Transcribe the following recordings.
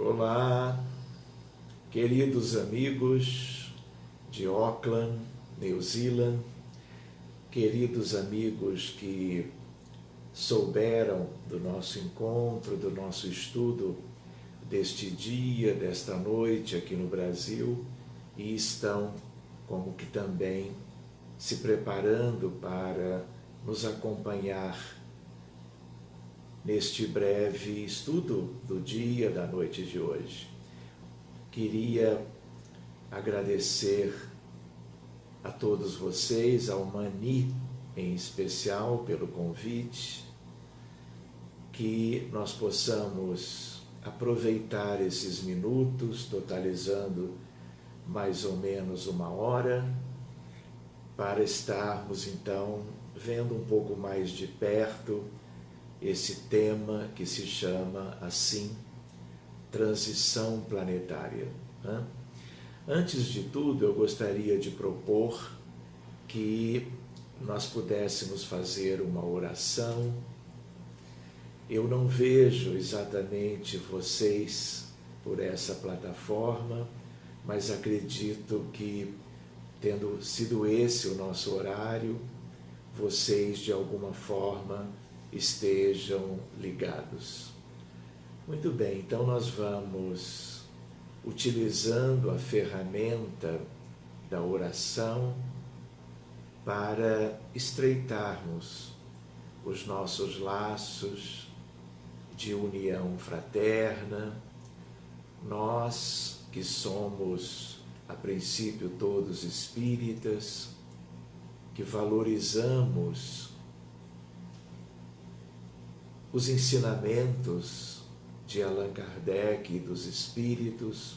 Olá, queridos amigos de Auckland, New Zealand, queridos amigos que souberam do nosso encontro, do nosso estudo deste dia, desta noite aqui no Brasil e estão como que também se preparando para nos acompanhar neste breve estudo do dia, da noite de hoje. Queria agradecer a todos vocês, ao Mani em especial, pelo convite, que nós possamos aproveitar esses minutos, totalizando mais ou menos 1 hora, para estarmos então vendo um pouco mais de perto esse tema que se chama assim, transição planetária. Antes de tudo, eu gostaria de propor que nós pudéssemos fazer uma oração. Eu não vejo exatamente vocês por essa plataforma, mas acredito que, tendo sido esse o nosso horário, vocês de alguma forma estejam ligados. Muito bem, então nós vamos, utilizando a ferramenta da oração, para estreitarmos os nossos laços de união fraterna. Nós que somos, a princípio, todos espíritas, que valorizamos os ensinamentos de Allan Kardec e dos espíritos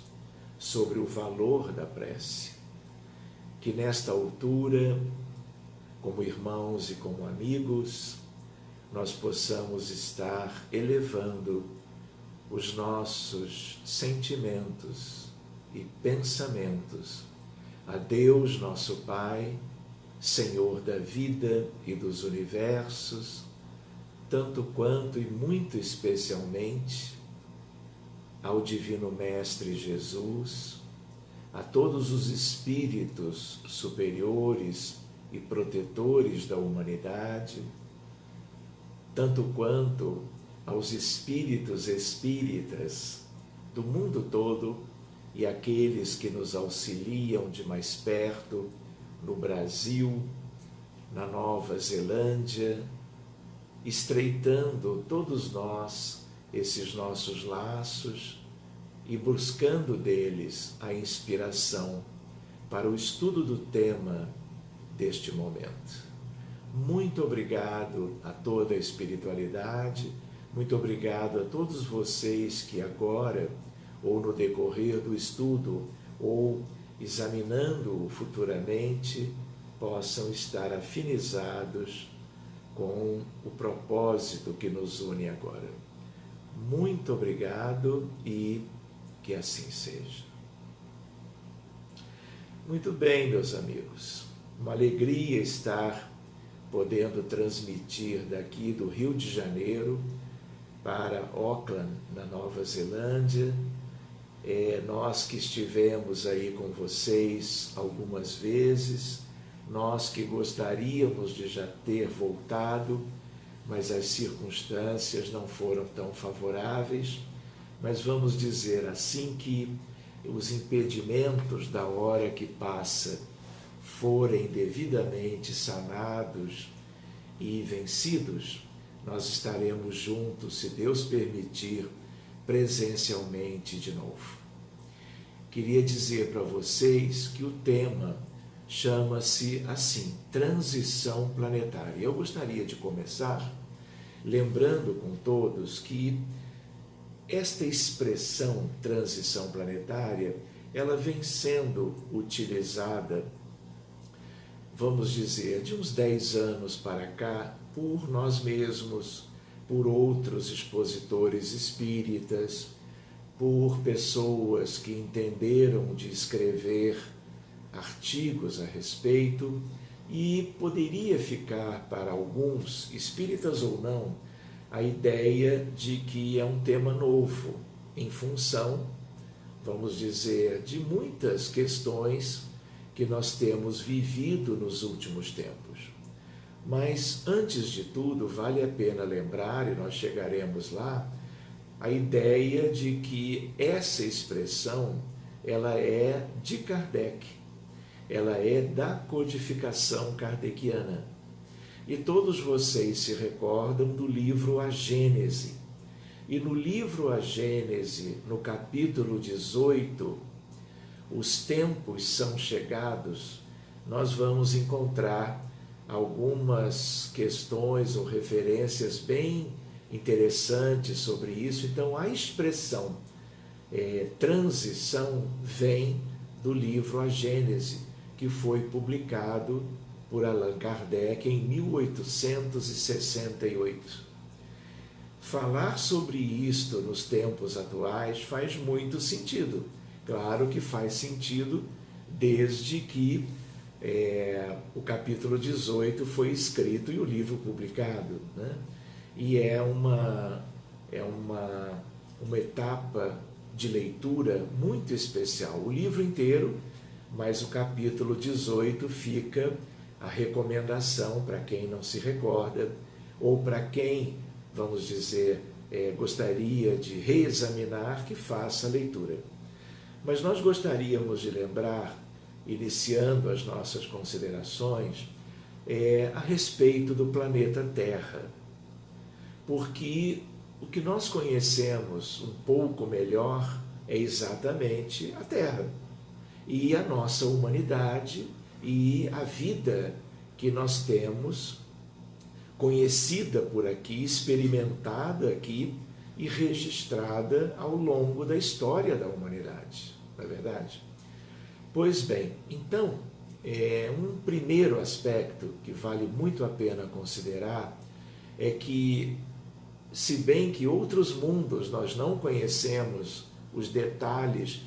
sobre o valor da prece, que nesta altura, como irmãos e como amigos, nós possamos estar elevando os nossos sentimentos e pensamentos a Deus, nosso Pai, Senhor da vida e dos universos, tanto quanto e muito especialmente ao Divino Mestre Jesus, a todos os espíritos superiores e protetores da humanidade, tanto quanto aos espíritos espíritas do mundo todo e aqueles que nos auxiliam de mais perto no Brasil, na Nova Zelândia, estreitando todos nós esses nossos laços e buscando deles a inspiração para o estudo do tema deste momento. Muito obrigado a toda a espiritualidade, muito obrigado a todos vocês que agora, ou no decorrer do estudo, ou examinando-o futuramente, possam estar afinizados com o propósito que nos une agora. Muito obrigado e que assim seja. Muito bem, meus amigos. Uma alegria estar podendo transmitir daqui do Rio de Janeiro para Auckland, na Nova Zelândia. Nós que estivemos aí com vocês algumas vezes, nós que gostaríamos de já ter voltado, mas as circunstâncias não foram tão favoráveis, mas vamos dizer assim que os impedimentos da hora que passa forem devidamente sanados e vencidos, nós estaremos juntos, se Deus permitir, presencialmente de novo. Queria dizer para vocês que o tema chama-se assim, transição planetária. Eu gostaria de começar lembrando com todos que esta expressão transição planetária, ela vem sendo utilizada, vamos dizer, de uns 10 anos para cá, por nós mesmos, por outros expositores espíritas, por pessoas que entenderam de escrever artigos a respeito, e poderia ficar para alguns, espíritas ou não, a ideia de que é um tema novo, em função, vamos dizer, de muitas questões que nós temos vivido nos últimos tempos. Mas, antes de tudo, vale a pena lembrar, e nós chegaremos lá, a ideia de que essa expressão, ela é de Kardec, ela é da codificação kardeciana. E todos vocês se recordam do livro A Gênese. E no livro A Gênese, no capítulo 18, Os Tempos São Chegados, nós vamos encontrar algumas questões ou referências bem interessantes sobre isso. Então, a expressão transição vem do livro A Gênese, que foi publicado por Allan Kardec em 1868. Falar sobre isto nos tempos atuais faz muito sentido. Claro que faz sentido desde que o capítulo 18 foi escrito e o livro publicado, né? E é uma etapa de leitura muito especial. O livro inteiro, mas o capítulo 18 fica a recomendação para quem não se recorda, ou para quem, vamos dizer, gostaria de reexaminar, que faça a leitura. Mas nós gostaríamos de lembrar, iniciando as nossas considerações, a respeito do planeta Terra. Porque o que nós conhecemos um pouco melhor é exatamente a Terra. E a nossa humanidade e a vida que nós temos, conhecida por aqui, experimentada aqui e registrada ao longo da história da humanidade, não é verdade? Pois bem, então, um primeiro aspecto que vale muito a pena considerar é que, se bem que outros mundos nós não conhecemos os detalhes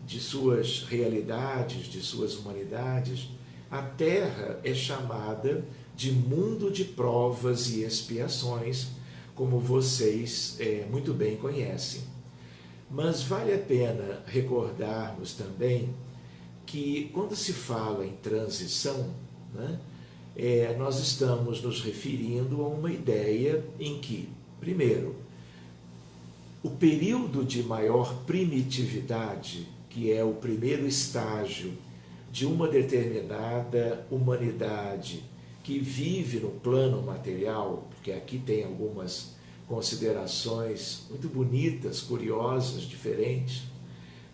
de suas realidades, de suas humanidades, a Terra é chamada de mundo de provas e expiações, como vocês muito bem conhecem. Mas vale a pena recordarmos também que, quando se fala em transição, né, nós estamos nos referindo a uma ideia em que, primeiro, o período de maior primitividade, que é o primeiro estágio de uma determinada humanidade que vive no plano material, porque aqui tem algumas considerações muito bonitas, curiosas, diferentes.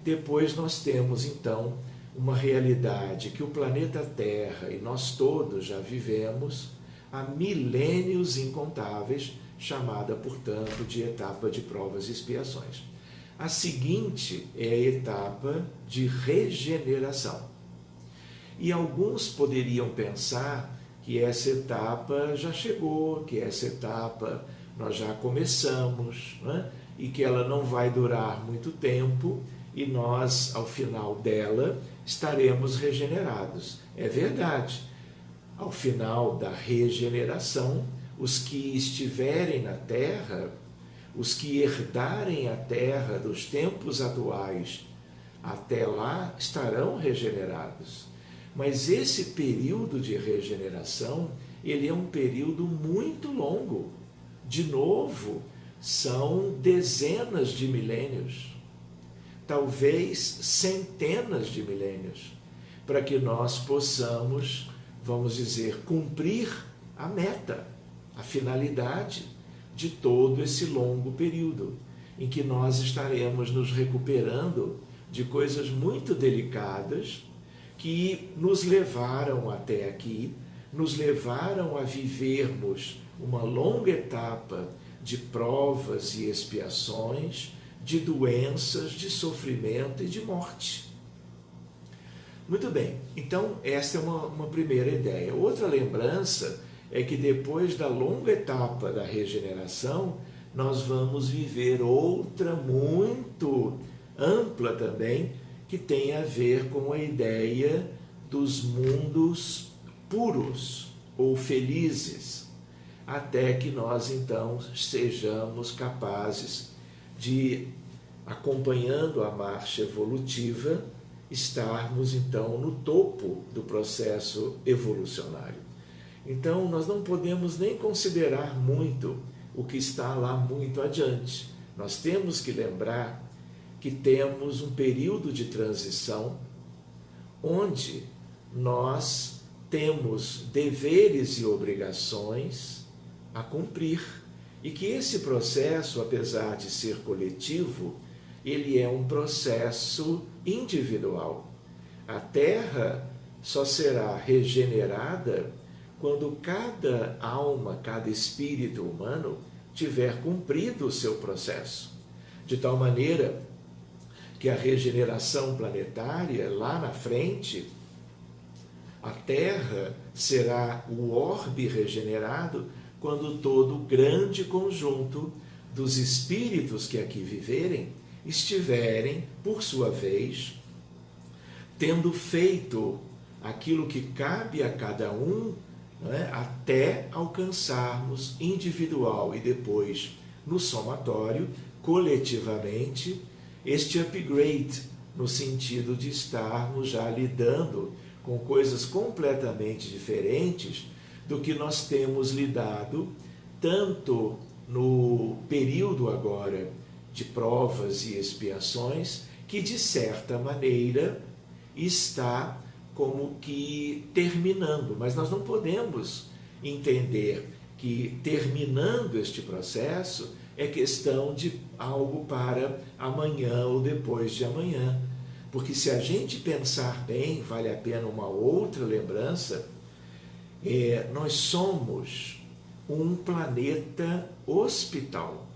Depois nós temos, então, uma realidade que o planeta Terra e nós todos já vivemos há milênios incontáveis, chamada, portanto, de etapa de provas e expiações. A seguinte é a etapa de regeneração. E alguns poderiam pensar que essa etapa já chegou, que essa etapa nós já começamos, né? E que ela não vai durar muito tempo e nós, ao final dela, estaremos regenerados. É verdade. Ao final da regeneração, os que estiverem na Terra, os que herdarem a Terra dos tempos atuais, até lá estarão regenerados. Mas esse período de regeneração, ele é um período muito longo. De novo, são dezenas de milênios, talvez centenas de milênios, para que nós possamos, vamos dizer, cumprir a meta, a finalidade de todo esse longo período, em que nós estaremos nos recuperando de coisas muito delicadas que nos levaram até aqui, nos levaram a vivermos uma longa etapa de provas e expiações, de doenças, de sofrimento e de morte. Muito bem, então esta é uma primeira ideia. Outra lembrança é que depois da longa etapa da regeneração, nós vamos viver outra muito ampla também, que tem a ver com a ideia dos mundos puros ou felizes, até que nós então sejamos capazes de acompanhando a marcha evolutiva, estarmos então no topo do processo evolucionário. Então nós não podemos nem considerar muito o que está lá muito adiante. Nós temos que lembrar que temos um período de transição onde nós temos deveres e obrigações a cumprir e que esse processo, apesar de ser coletivo, ele é um processo individual. A Terra só será regenerada quando cada alma, cada espírito humano tiver cumprido o seu processo. De tal maneira que a regeneração planetária, lá na frente, a Terra será o orbe regenerado quando todo o grande conjunto dos espíritos que aqui viverem estiverem, por sua vez, tendo feito aquilo que cabe a cada um, não é? Até alcançarmos individual e depois no somatório, coletivamente, este upgrade, no sentido de estarmos já lidando com coisas completamente diferentes do que nós temos lidado, tanto no período agora de provas e expiações, que de certa maneira está como que terminando. Mas nós não podemos entender que terminando este processo é questão de algo para amanhã ou depois de amanhã. Porque se a gente pensar bem, vale a pena uma outra lembrança, nós somos um planeta hospital.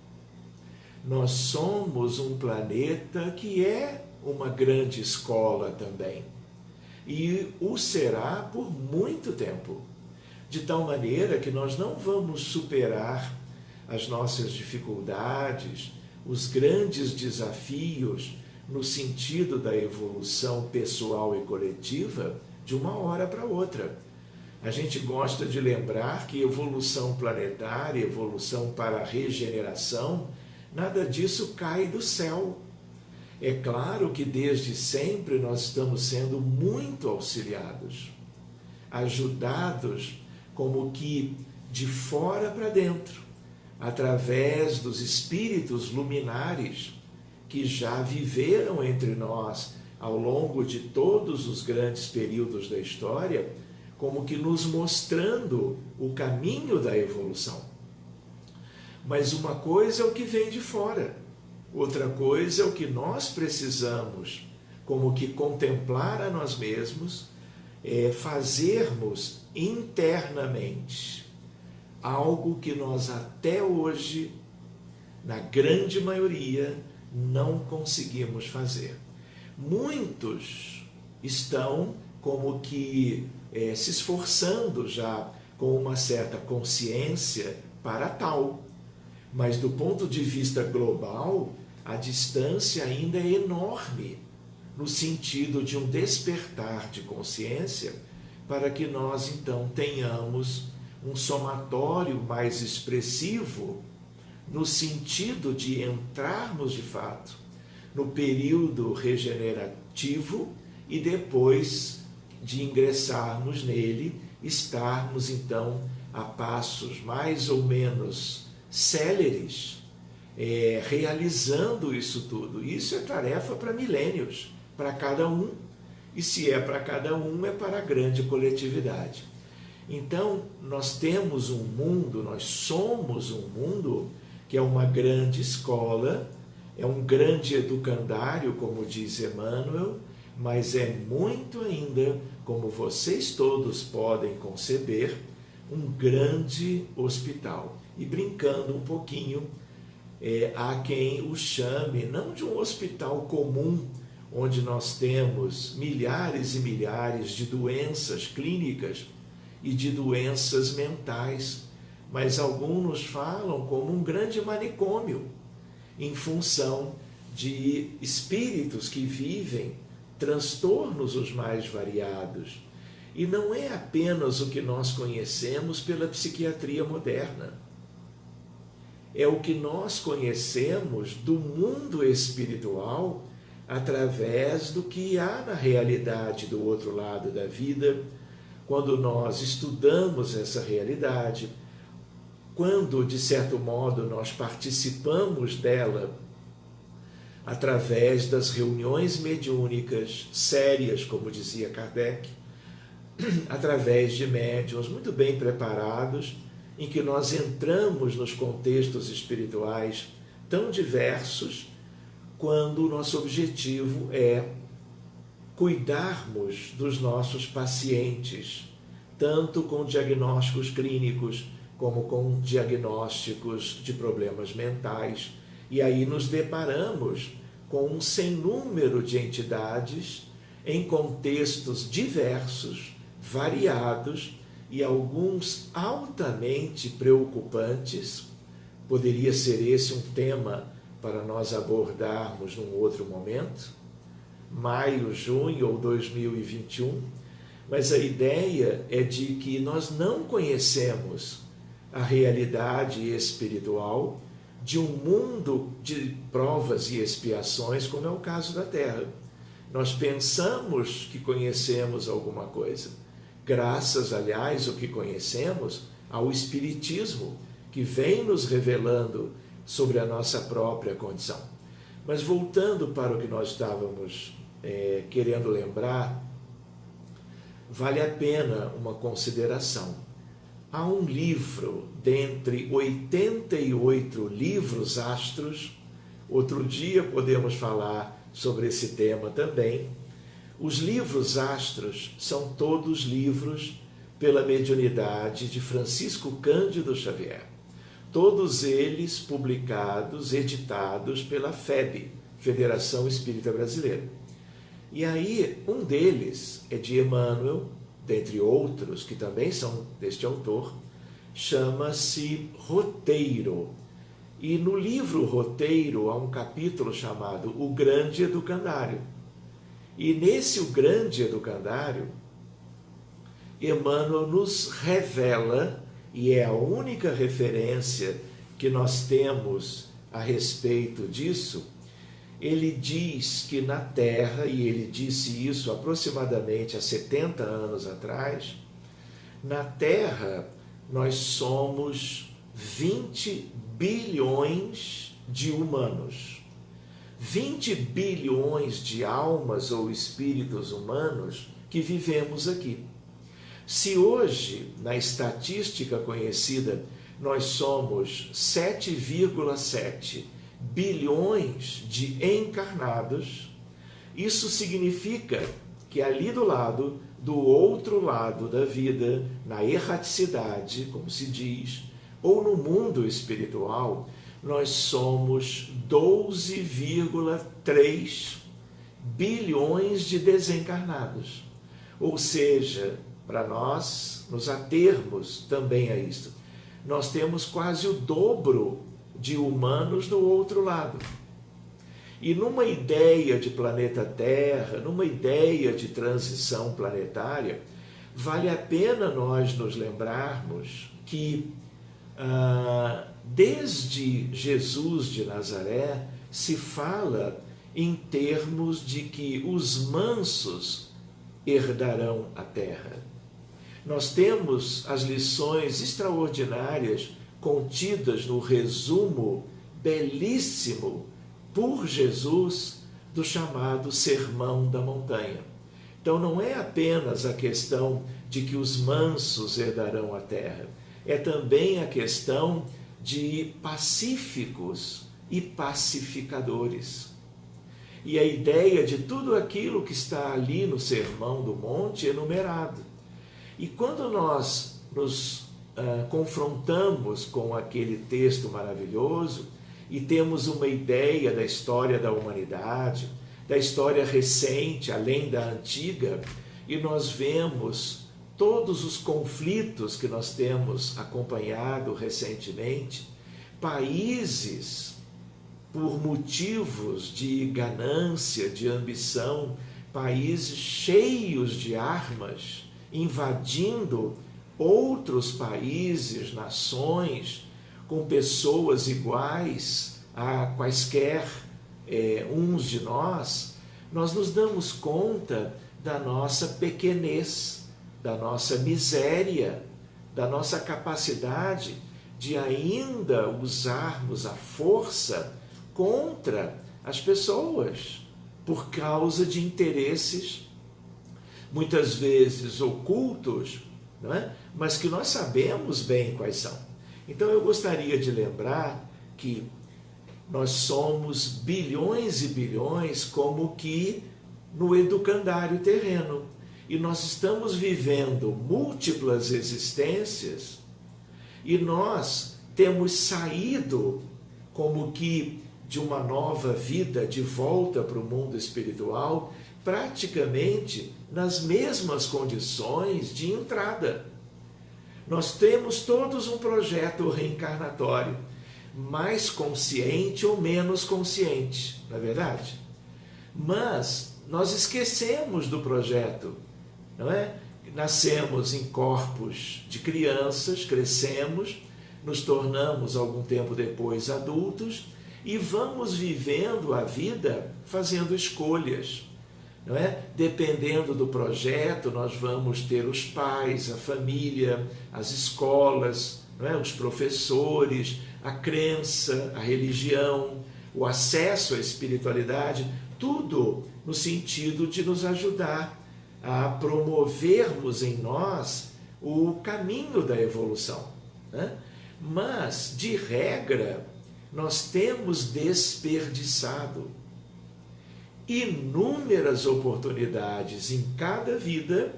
Nós somos um planeta que é uma grande escola também. E o será por muito tempo. De tal maneira que nós não vamos superar as nossas dificuldades, os grandes desafios no sentido da evolução pessoal e coletiva de uma hora para outra. A gente gosta de lembrar que evolução planetária, evolução para a regeneração, nada disso cai do céu. É claro que desde sempre nós estamos sendo muito auxiliados, ajudados como que de fora para dentro, através dos espíritos luminares que já viveram entre nós ao longo de todos os grandes períodos da história, como que nos mostrando o caminho da evolução. Mas uma coisa é o que vem de fora, outra coisa é o que nós precisamos, como que contemplar a nós mesmos, fazermos internamente algo que nós até hoje, na grande maioria, não conseguimos fazer. Muitos estão como que se esforçando já com uma certa consciência para tal, mas do ponto de vista global, a distância ainda é enorme, no sentido de um despertar de consciência, para que nós então tenhamos um somatório mais expressivo, no sentido de entrarmos de fato no período regenerativo e depois de ingressarmos nele, estarmos então a passos mais ou menos céleres, realizando isso tudo. Isso é tarefa para milênios, para cada um, e se é para cada um, é para a grande coletividade. Então, nós temos um mundo, nós somos um mundo que é uma grande escola, é um grande educandário, como diz Emmanuel, mas é muito ainda, como vocês todos podem conceber, um grande hospital. E brincando um pouquinho, há quem o chame, não de um hospital comum, onde nós temos milhares e milhares de doenças clínicas e de doenças mentais, mas alguns falam como um grande manicômio, em função de espíritos que vivem transtornos os mais variados. E não é apenas o que nós conhecemos pela psiquiatria moderna. é o que nós conhecemos do mundo espiritual através do que há na realidade do outro lado da vida, quando nós estudamos essa realidade, quando, de certo modo, nós participamos dela através das reuniões mediúnicas sérias, como dizia Kardec, através de médiuns muito bem preparados, em que nós entramos nos contextos espirituais tão diversos, quando o nosso objetivo é cuidarmos dos nossos pacientes, tanto com diagnósticos clínicos, como com diagnósticos de problemas mentais. E aí nos deparamos com um sem número de entidades em contextos diversos, variados e alguns altamente preocupantes. Poderia ser esse um tema para nós abordarmos num outro momento, maio, junho ou 2021, mas a ideia é de que nós não conhecemos a realidade espiritual de um mundo de provas e expiações, como é o caso da Terra. Nós pensamos que conhecemos alguma coisa, graças, aliás, o que conhecemos ao Espiritismo, que vem nos revelando sobre a nossa própria condição. Mas voltando para o que nós estávamos querendo lembrar, vale a pena uma consideração. Há um livro, dentre 88 livros astros, outro dia podemos falar sobre esse tema também. Os livros astros são todos livros pela mediunidade de Francisco Cândido Xavier. Todos eles publicados, editados pela FEB, Federação Espírita Brasileira. E aí, um deles é de Emmanuel, dentre outros, que também são deste autor, chama-se Roteiro. E no livro Roteiro há um capítulo chamado O Grande Educandário. E nesse O Grande Educandário, Emmanuel nos revela, e é a única referência que nós temos a respeito disso, ele diz que na Terra, e ele disse isso aproximadamente há 70 anos atrás, na Terra nós somos 20 bilhões de humanos. 20 bilhões de almas ou espíritos humanos que vivemos aqui. Se hoje, na estatística conhecida, nós somos 7,7 bilhões de encarnados, isso significa que ali do outro lado da vida, na erraticidade, como se diz, ou no mundo espiritual, nós somos 12,3 bilhões de desencarnados. Ou seja, para nós nos atermos também a isto, nós temos quase o dobro de humanos do outro lado. E numa ideia de planeta Terra, numa ideia de transição planetária, vale a pena nós nos lembrarmos que desde Jesus de Nazaré se fala em termos de que os mansos herdarão a terra. Nós temos as lições extraordinárias contidas no resumo belíssimo por Jesus do chamado Sermão da Montanha. Então não é apenas a questão de que os mansos herdarão a terra, é também a questão de pacíficos e pacificadores. E a ideia de tudo aquilo que está ali no Sermão do Monte enumerado. E quando nós nos confrontamos com aquele texto maravilhoso e temos uma ideia da história da humanidade, da história recente, além da antiga, e nós vemos todos os conflitos que nós temos acompanhado recentemente, países, por motivos de ganância, de ambição, países cheios de armas, invadindo outros países, nações, com pessoas iguais a quaisquer uns de nós, nós nos damos conta da nossa pequenez, da nossa miséria, da nossa capacidade de ainda usarmos a força contra as pessoas, por causa de interesses, muitas vezes ocultos, não é? Mas que nós sabemos bem quais são. Então eu gostaria de lembrar que nós somos bilhões e bilhões como que no educandário terreno. E nós estamos vivendo múltiplas existências e nós temos saído como que de uma nova vida de volta para o mundo espiritual, praticamente nas mesmas condições de entrada. Nós temos todos um projeto reencarnatório, mais consciente ou menos consciente, não é verdade? Mas nós esquecemos do projeto, não é? Nascemos em corpos de crianças, crescemos, nos tornamos algum tempo depois adultos e vamos vivendo a vida fazendo escolhas, não é? Dependendo do projeto, nós vamos ter os pais, a família, as escolas, não é? Os professores, a crença, a religião, o acesso à espiritualidade, tudo no sentido de nos ajudar a promovermos em nós o caminho da evolução, né? Mas, de regra, nós temos desperdiçado inúmeras oportunidades em cada vida,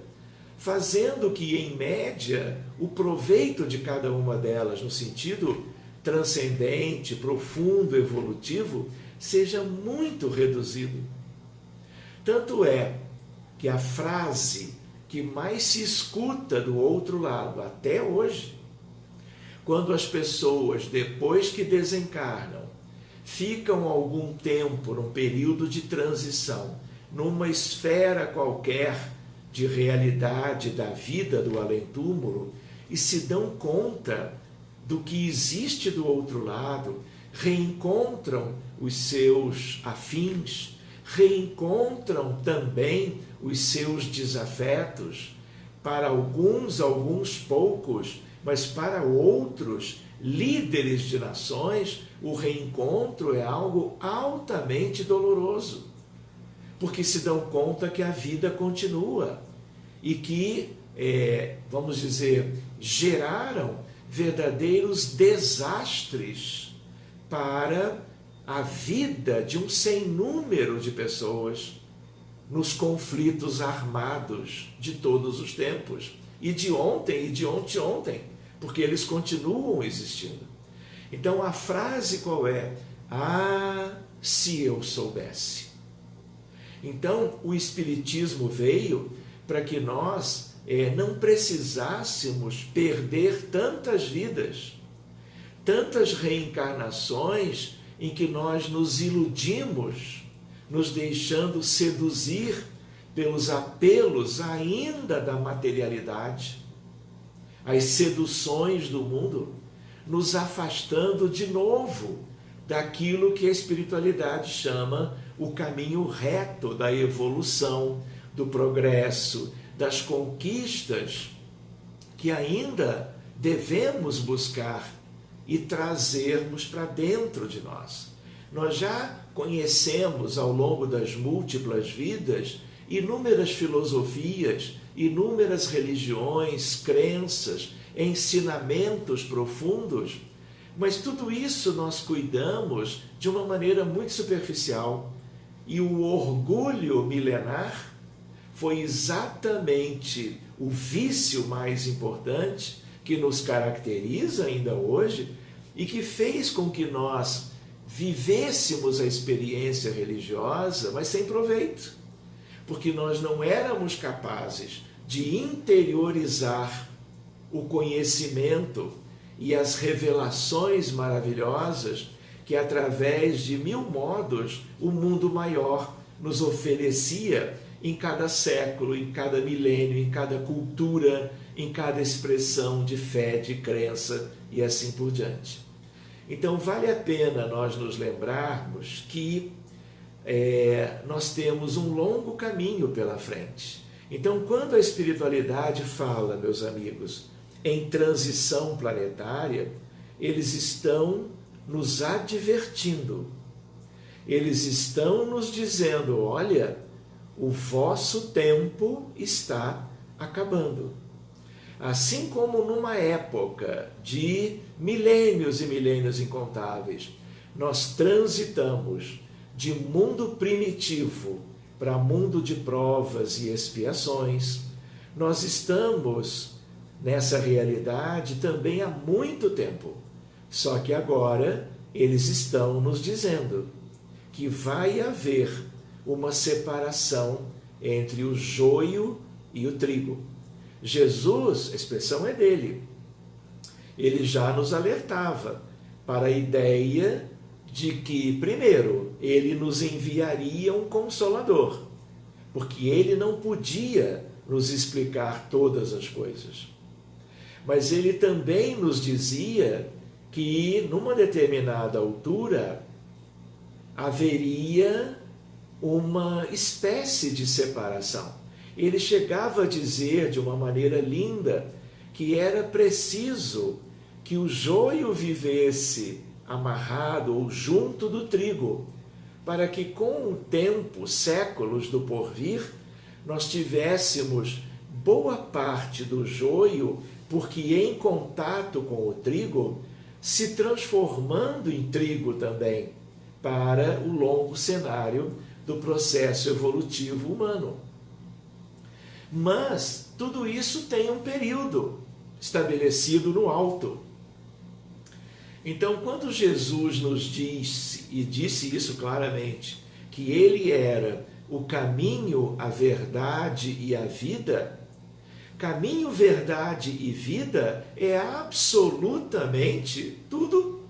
fazendo que, em média, o proveito de cada uma delas, no sentido transcendente, profundo, evolutivo, seja muito reduzido. Tanto é que a frase que mais se escuta do outro lado até hoje, quando as pessoas, depois que desencarnam, ficam algum tempo, num período de transição, numa esfera qualquer de realidade da vida do além-túmulo, e se dão conta do que existe do outro lado, reencontram os seus afins, reencontram também os seus desafetos, para alguns poucos, mas para outros, líderes de nações, o reencontro é algo altamente doloroso, porque se dão conta que a vida continua e que, vamos dizer, geraram verdadeiros desastres para a vida de um sem número de pessoas nos conflitos armados de todos os tempos, e de ontem e de ontem, porque eles continuam existindo. Então a frase qual é? Ah, se eu soubesse. Então o Espiritismo veio para que nós não precisássemos perder tantas vidas, tantas reencarnações em que nós nos iludimos, nos deixando seduzir pelos apelos ainda da materialidade, as seduções do mundo, nos afastando de novo daquilo que a espiritualidade chama o caminho reto da evolução, do progresso, das conquistas que ainda devemos buscar e trazermos para dentro de nós. Nós já conhecemos ao longo das múltiplas vidas inúmeras filosofias, inúmeras religiões, crenças, ensinamentos profundos, mas tudo isso nós cuidamos de uma maneira muito superficial. E o orgulho milenar foi exatamente o vício mais importante que nos caracteriza ainda hoje e que fez com que nós vivêssemos a experiência religiosa, mas sem proveito, porque nós não éramos capazes de interiorizar o conhecimento e as revelações maravilhosas que, através de 1000 modos, o mundo maior nos oferecia em cada século, em cada milênio, em cada cultura, em cada expressão de fé, de crença e assim por diante. Então, vale a pena nós nos lembrarmos que nós temos um longo caminho pela frente. Então, quando a espiritualidade fala, meus amigos, em transição planetária, eles estão nos advertindo. Eles estão nos dizendo, olha, o vosso tempo está acabando. Assim como numa época de milênios e milênios incontáveis, nós transitamos de mundo primitivo para mundo de provas e expiações, nós estamos nessa realidade também há muito tempo. Só que agora eles estão nos dizendo que vai haver uma separação entre o joio e o trigo. Jesus, a expressão é dele, ele já nos alertava para a ideia de que, primeiro, ele nos enviaria um consolador, porque ele não podia nos explicar todas as coisas. Mas ele também nos dizia que, numa determinada altura, haveria uma espécie de separação. Ele chegava a dizer de uma maneira linda que era preciso que o joio vivesse amarrado ou junto do trigo, para que com o tempo, séculos do porvir, nós tivéssemos boa parte do joio, porque em contato com o trigo, se transformando em trigo também, para o longo cenário do processo evolutivo humano. Mas tudo isso tem um período estabelecido no alto. Então, quando Jesus nos disse, e disse isso claramente, que ele era o caminho, a verdade e a vida, caminho, verdade e vida é absolutamente tudo.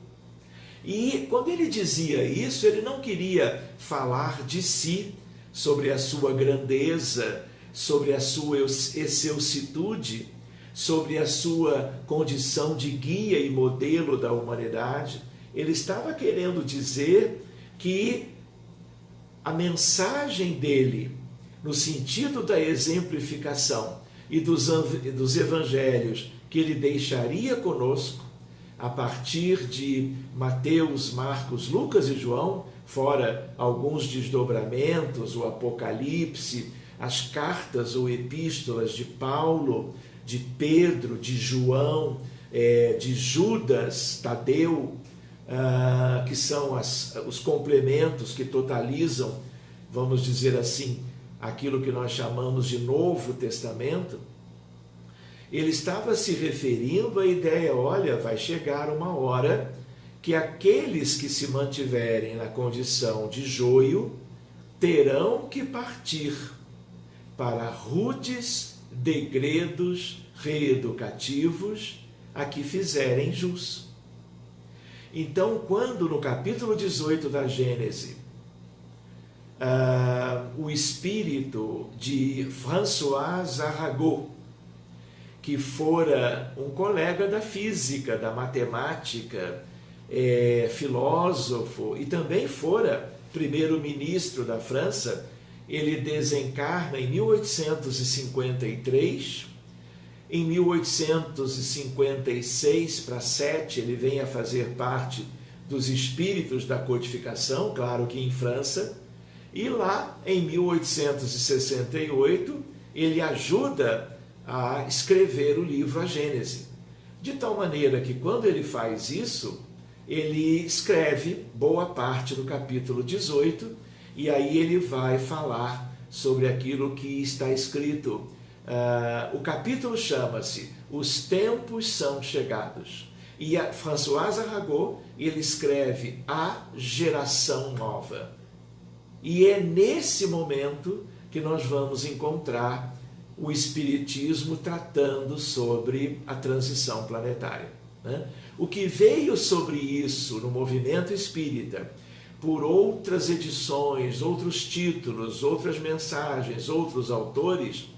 E quando ele dizia isso, ele não queria falar de si, sobre a sua grandeza, sobre a sua excelsitude, sobre a sua condição de guia e modelo da humanidade. Ele estava querendo dizer que a mensagem dele, no sentido da exemplificação e dos evangelhos que ele deixaria conosco, a partir de Mateus, Marcos, Lucas e João, fora alguns desdobramentos, o Apocalipse, as cartas ou epístolas de Paulo, de Pedro, de João, de Judas, Tadeu, que são os complementos que totalizam, vamos dizer assim, aquilo que nós chamamos de Novo Testamento. Ele estava se referindo à ideia, olha, vai chegar uma hora que aqueles que se mantiverem na condição de joio terão que partir para rudes degredos reeducativos a que fizerem jus. Então, quando no capítulo 18 da Gênese, o espírito de François Arago, que fora um colega da física, da matemática, filósofo e também fora primeiro-ministro da França, ele desencarna em 1853. Em 1856 para 7, ele vem a fazer parte dos espíritos da codificação, claro que em França, e lá em 1868 ele ajuda a escrever o livro A Gênese, de tal maneira que quando ele faz isso, ele escreve boa parte do capítulo 18, e aí ele vai falar sobre aquilo que está escrito. O capítulo chama-se Os Tempos São Chegados, e François Arago, ele escreve A Geração Nova, e é nesse momento que nós vamos encontrar o Espiritismo tratando sobre a transição planetária, né? O que veio sobre isso no movimento espírita, por outras edições, outros títulos, outras mensagens, outros autores,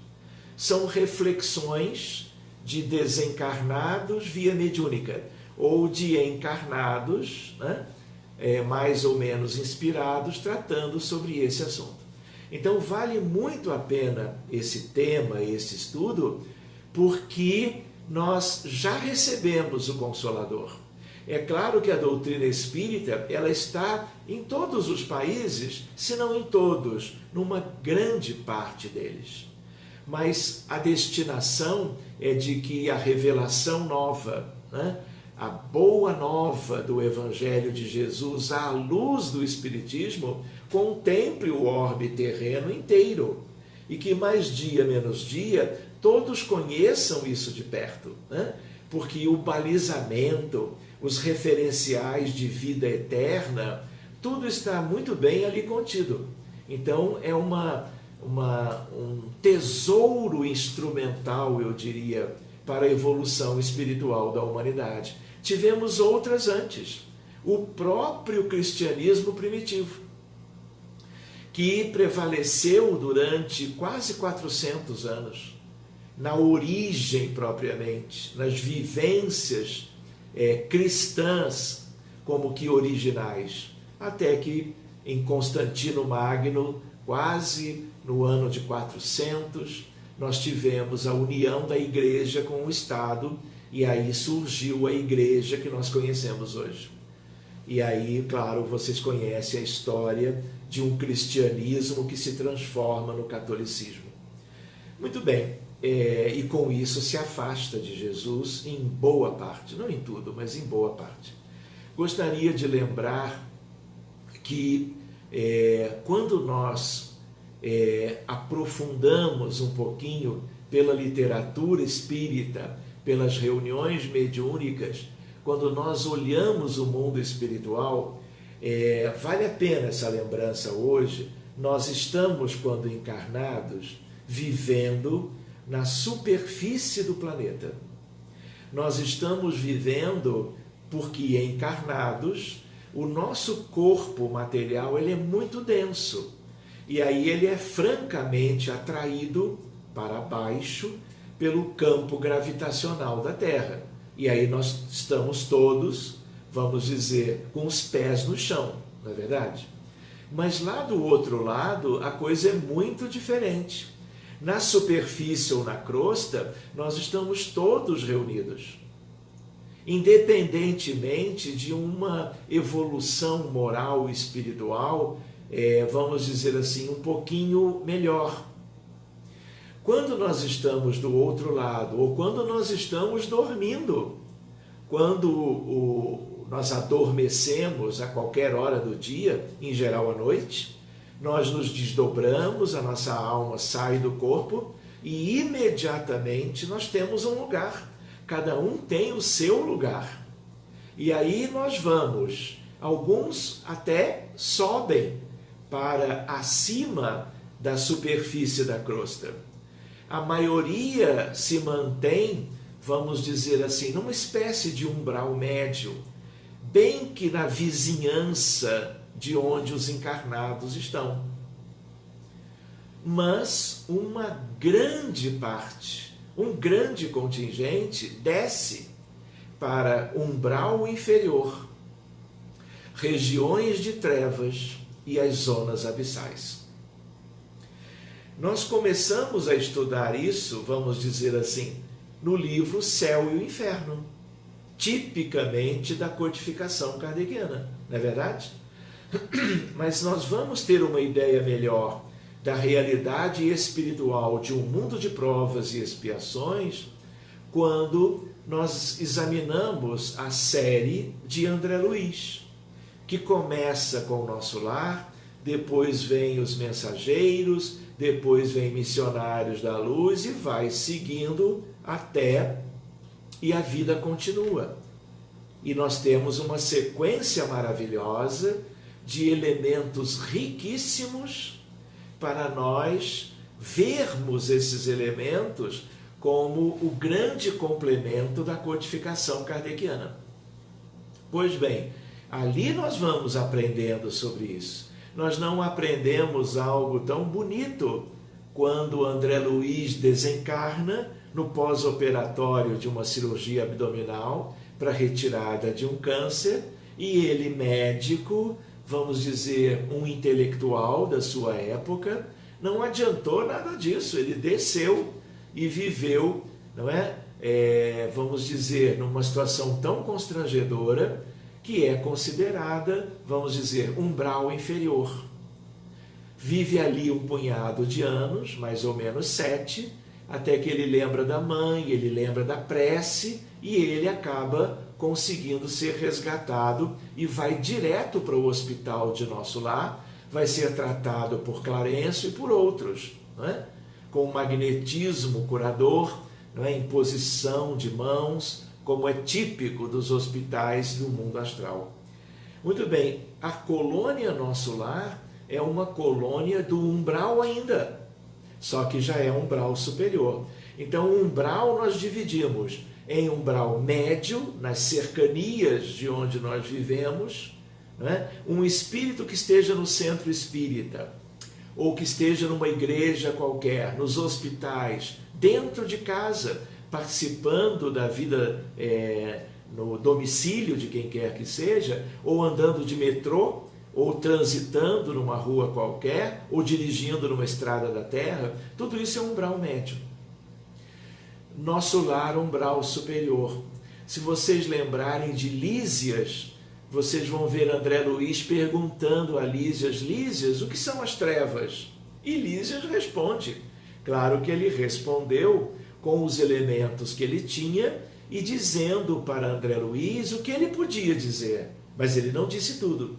são reflexões de desencarnados via mediúnica, ou de encarnados, né? Mais ou menos inspirados, tratando sobre esse assunto. Então vale muito a pena esse tema, esse estudo, porque nós já recebemos o Consolador. É claro que a doutrina espírita, ela está em todos os países, se não em todos, numa grande parte deles. Mas a destinação é de que a revelação nova, né? A boa nova do Evangelho de Jesus à luz do Espiritismo contemple o orbe terreno inteiro e que mais dia menos dia todos conheçam isso de perto, né? Porque o balizamento, os referenciais de vida eterna, tudo está muito bem ali contido. Então é um tesouro instrumental, eu diria, para a evolução espiritual da humanidade. Tivemos outras antes. O próprio cristianismo primitivo, que prevaleceu durante quase 400 anos, na origem propriamente, nas vivências cristãs como que originais, até que em Constantino Magno, quase no ano de 400, nós tivemos a união da igreja com o Estado, e aí surgiu a igreja que nós conhecemos hoje. E aí, claro, vocês conhecem a história de um cristianismo que se transforma no catolicismo. Muito bem, e com isso se afasta de Jesus em boa parte, não em tudo, mas em boa parte. Gostaria de lembrar que quando nós aprofundamos um pouquinho pela literatura espírita, pelas reuniões mediúnicas, quando nós olhamos o mundo espiritual, vale a pena essa lembrança hoje. Nós estamos, quando encarnados, vivendo na superfície do planeta. Nós estamos vivendo porque, encarnados, o nosso corpo material ele é muito denso. E aí ele é francamente atraído para baixo pelo campo gravitacional da Terra. E aí nós estamos todos, vamos dizer, com os pés no chão, não é verdade? Mas lá do outro lado, a coisa é muito diferente. Na superfície ou na crosta, nós estamos todos reunidos. Independentemente de uma evolução moral e espiritual, vamos dizer assim, um pouquinho melhor. Quando nós estamos do outro lado, ou quando nós estamos dormindo, quando nós adormecemos a qualquer hora do dia, em geral à noite, nós nos desdobramos, a nossa alma sai do corpo e imediatamente nós temos um lugar. Cada um tem o seu lugar. E aí nós vamos, alguns até sobem para acima da superfície da crosta. A maioria se mantém, vamos dizer assim, numa espécie de umbral médio, bem que na vizinhança de onde os encarnados estão. Mas uma grande parte, um grande contingente desce para umbral inferior, regiões de trevas e as zonas abissais. Nós começamos a estudar isso, vamos dizer assim, no livro Céu e o Inferno, tipicamente da codificação kardeciana, não é verdade? Mas nós vamos ter uma ideia melhor da realidade espiritual de um mundo de provas e expiações quando nós examinamos a série de André Luiz, que começa com o Nosso Lar, depois vem os Mensageiros, depois vem Missionários da Luz e vai seguindo até e a vida continua. E nós temos uma sequência maravilhosa de elementos riquíssimos para nós vermos esses elementos como o grande complemento da codificação kardeciana. Pois bem, ali nós vamos aprendendo sobre isso. Nós não aprendemos algo tão bonito quando André Luiz desencarna no pós-operatório de uma cirurgia abdominal, para retirada de um câncer, e ele, médico, vamos dizer, um intelectual da sua época, não adiantou nada disso. Ele desceu e viveu, não é? Vamos dizer, numa situação tão constrangedora, que é considerada, vamos dizer, umbral inferior. Vive ali um punhado de anos, mais ou menos 7, até que ele lembra da mãe, ele lembra da prece, e ele acaba conseguindo ser resgatado e vai direto para o hospital de Nosso Lar, vai ser tratado por Clarencio e por outros, não é? Com magnetismo curador, não é? Imposição de mãos, como é típico dos hospitais do mundo astral. Muito bem, a colônia Nosso Lar é uma colônia do umbral ainda, só que já é umbral superior. Então, o umbral nós dividimos em umbral médio, nas cercanias de onde nós vivemos, né? Um espírito que esteja no centro espírita, ou que esteja numa igreja qualquer, nos hospitais, dentro de casa, participando da vida no domicílio de quem quer que seja, ou andando de metrô, ou transitando numa rua qualquer, ou dirigindo numa estrada da terra, tudo isso é umbral médio. Nosso Lar, umbral superior. Se vocês lembrarem de Lísias, vocês vão ver André Luiz perguntando a Lísias: Lísias, o que são as trevas? E Lísias responde. Claro que ele respondeu com os elementos que ele tinha e dizendo para André Luiz o que ele podia dizer, mas ele não disse tudo.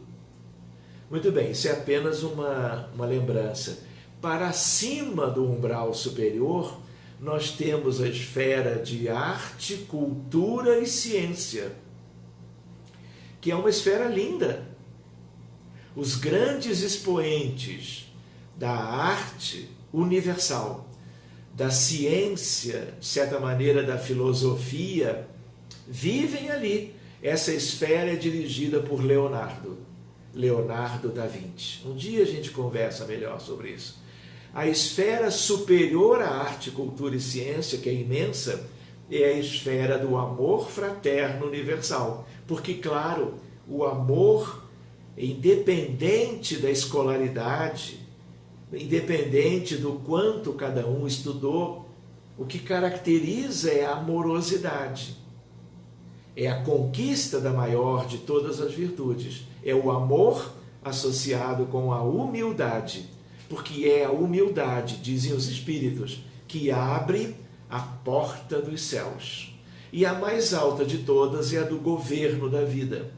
Muito bem, isso é apenas uma lembrança. Para cima do umbral superior, nós temos a esfera de arte, cultura e ciência, que é uma esfera linda. Os grandes expoentes da arte universal, da ciência, de certa maneira da filosofia, vivem ali. Essa esfera é dirigida por Leonardo da Vinci. Um dia a gente conversa melhor sobre isso. A esfera superior à arte, cultura e ciência, que é imensa, é a esfera do amor fraterno universal. Porque, claro, o amor, independente da escolaridade, independente do quanto cada um estudou, o que caracteriza é a amorosidade. É a conquista da maior de todas as virtudes. É o amor associado com a humildade. Porque é a humildade, dizem os espíritos, que abre a porta dos céus. E a mais alta de todas é a do governo da vida,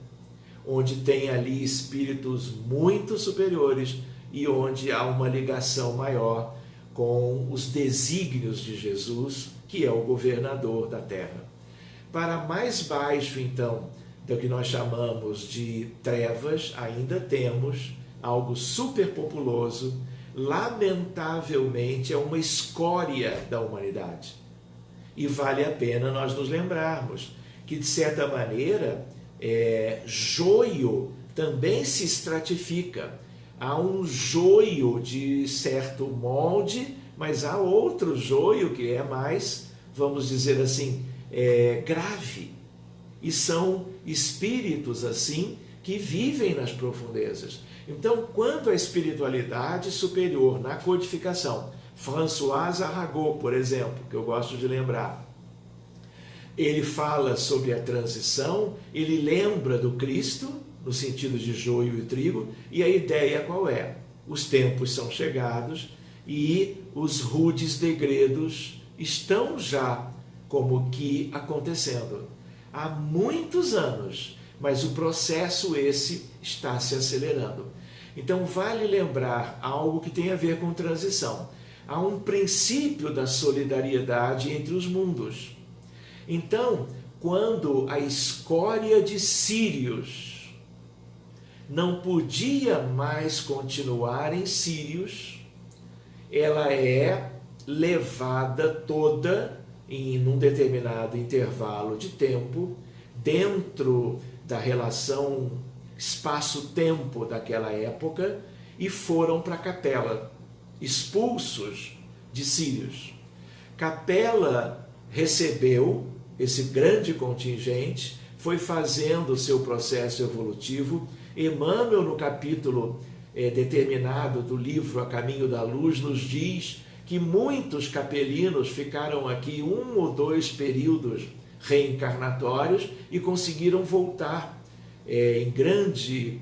onde tem ali espíritos muito superiores e onde há uma ligação maior com os desígnios de Jesus, que é o governador da terra. Para mais baixo, então, do que nós chamamos de trevas, ainda temos algo superpopuloso, lamentavelmente é uma escória da humanidade. E vale a pena nós nos lembrarmos que, de certa maneira, joio também se estratifica. Há um joio de certo molde, mas há outro joio que é mais, vamos dizer assim, grave. E são espíritos assim que vivem nas profundezas. Então, quanto à espiritualidade superior na codificação, François Arago, por exemplo, que eu gosto de lembrar, ele fala sobre a transição, ele lembra do Cristo, no sentido de joio e trigo, e a ideia qual é? Os tempos são chegados e os rudes degredos estão já como que acontecendo. Há muitos anos, mas o processo esse está se acelerando. Então vale lembrar algo que tem a ver com transição. Há um princípio da solidariedade entre os mundos. Então, quando a escória de Sírios não podia mais continuar em Sírios, ela é levada toda em um determinado intervalo de tempo, dentro da relação espaço-tempo daquela época, e foram para Capela, expulsos de Sírios. Capela recebeu esse grande contingente, foi fazendo o seu processo evolutivo. Emmanuel, no capítulo determinado do livro A Caminho da Luz, nos diz que muitos capelinos ficaram aqui 1 ou 2 períodos reencarnatórios e conseguiram voltar em grande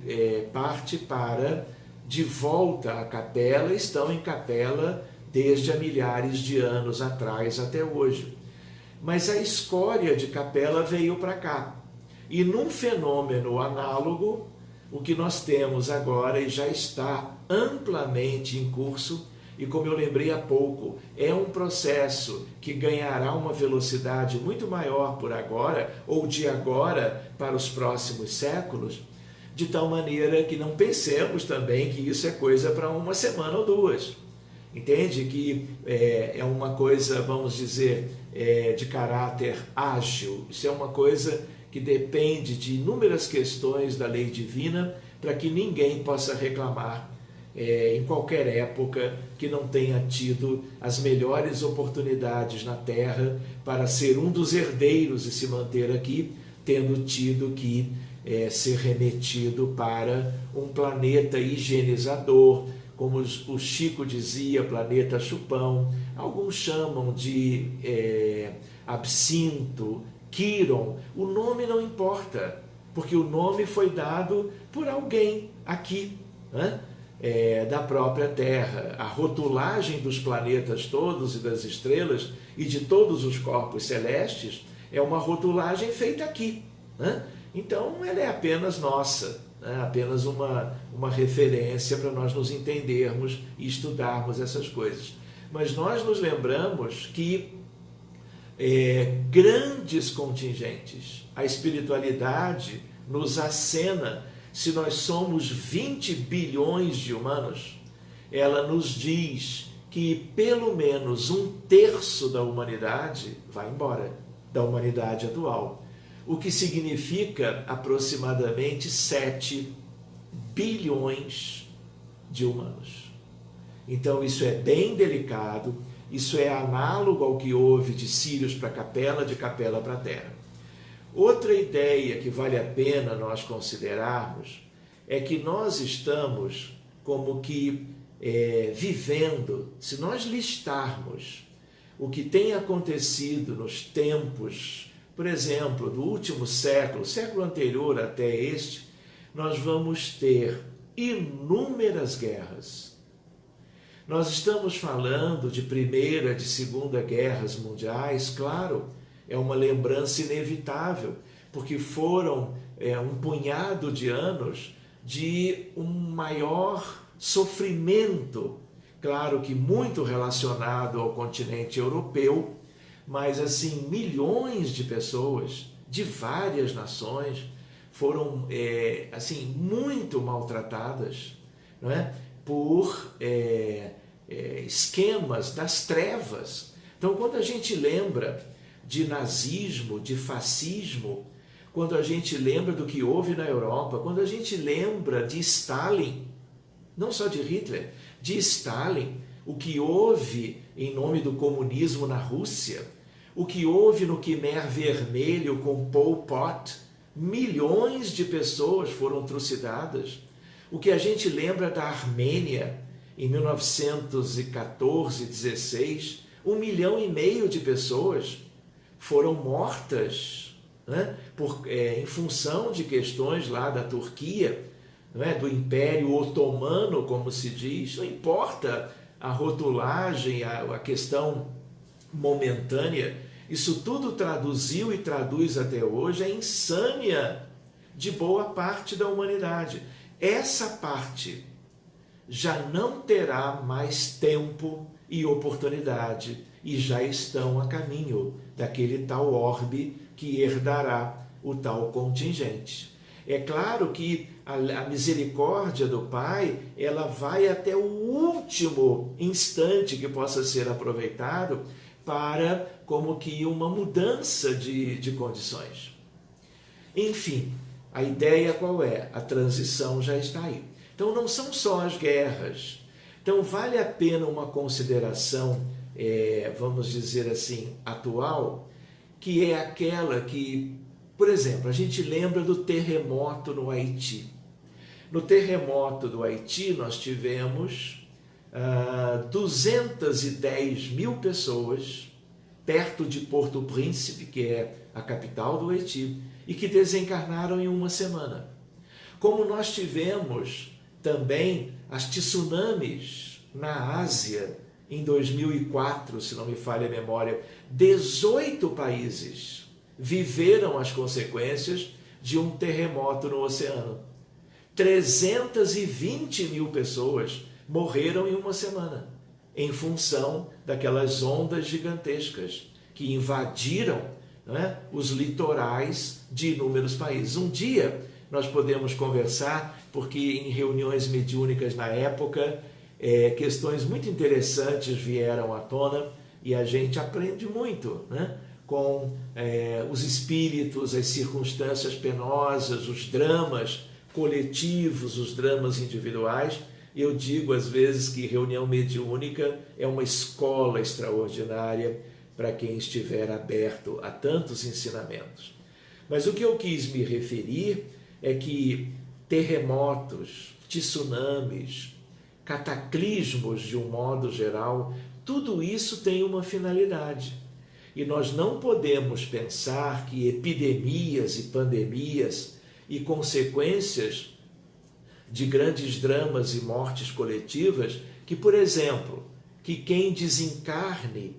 parte para de volta à capela, estão em capela desde há milhares de anos atrás até hoje. Mas a escória de capela veio para cá. E num fenômeno análogo, o que nós temos agora e já está amplamente em curso, e como eu lembrei há pouco, é um processo que ganhará uma velocidade muito maior por agora, ou de agora para os próximos séculos, de tal maneira que não pensemos também que isso é coisa para 1 semana ou 2. Entende? Que é uma coisa, vamos dizer, de caráter ágil. Isso é uma coisa que depende de inúmeras questões da lei divina para que ninguém possa reclamar em qualquer época que não tenha tido as melhores oportunidades na Terra para ser um dos herdeiros e se manter aqui, tendo tido que ser remetido para um planeta higienizador, como o Chico dizia, planeta chupão. Alguns chamam de absinto, Quiron. O nome não importa, porque o nome foi dado por alguém aqui, né? Da própria Terra. A rotulagem dos planetas todos e das estrelas e de todos os corpos celestes é uma rotulagem feita aqui, né? Então ela é apenas nossa, né? Apenas uma referência para nós nos entendermos e estudarmos essas coisas. Mas nós nos lembramos que grandes contingentes, a espiritualidade nos acena. Se nós somos 20 bilhões de humanos, ela nos diz que pelo menos 1/3 da humanidade vai embora, da humanidade atual. O que significa aproximadamente 7 bilhões de humanos. Então isso é bem delicado, isso é análogo ao que houve de Sírios para Capela, de Capela para a Terra. Outra ideia que vale a pena nós considerarmos é que nós estamos como que vivendo, se nós listarmos o que tem acontecido nos tempos, por exemplo, do último século, século anterior até este, nós vamos ter inúmeras guerras. Nós estamos falando de Primeira, de Segunda Guerras Mundiais, claro, é uma lembrança inevitável, porque foram um punhado de anos de um maior sofrimento, claro que muito relacionado ao continente europeu, mas assim, milhões de pessoas de várias nações foram assim, muito maltratadas, não é? Por esquemas das trevas. Então, quando a gente lembra de nazismo, de fascismo, quando a gente lembra do que houve na Europa, quando a gente lembra de Stalin, não só de Hitler, de Stalin, o que houve em nome do comunismo na Rússia, o que houve no Khmer Vermelho com Pol Pot, milhões de pessoas foram trucidadas. O que a gente lembra da Armênia em 1914, 16, 1,5 milhão de pessoas foram mortas, né, em função de questões lá da Turquia, né, do Império Otomano, como se diz. Não importa a rotulagem, a questão momentânea, isso tudo traduziu e traduz até hoje a insânia de boa parte da humanidade. Essa parte já não terá mais tempo e oportunidade e já estão a caminho daquele tal orbe que herdará o tal contingente. É claro que a misericórdia do Pai, ela vai até o último instante que possa ser aproveitado para como que uma mudança de condições. Enfim, a ideia qual é? A transição já está aí. Então não são só as guerras. Então vale a pena uma consideração, vamos dizer assim, atual, que é aquela que Por exemplo, a gente lembra do terremoto no Haiti. No terremoto do Haiti, nós tivemos 210 mil pessoas perto de Porto Príncipe, que é a capital do Haiti, e que desencarnaram em uma semana. Como nós tivemos também as tsunamis na Ásia em 2004, se não me falha a memória, 18 países viveram as consequências de um terremoto no oceano. 320 mil pessoas morreram em uma semana, em função daquelas ondas gigantescas que invadiram, né, os litorais de inúmeros países. Um dia nós podemos conversar, porque em reuniões mediúnicas na época, questões muito interessantes vieram à tona e a gente aprende muito, né, com os espíritos, as circunstâncias penosas, os dramas coletivos, os dramas individuais. Eu digo às vezes que reunião mediúnica é uma escola extraordinária para quem estiver aberto a tantos ensinamentos. Mas o que eu quis me referir é que terremotos, tsunamis, cataclismos de um modo geral, tudo isso tem uma finalidade. E nós não podemos pensar que epidemias e pandemias e consequências de grandes dramas e mortes coletivas, que, por exemplo, que quem desencarne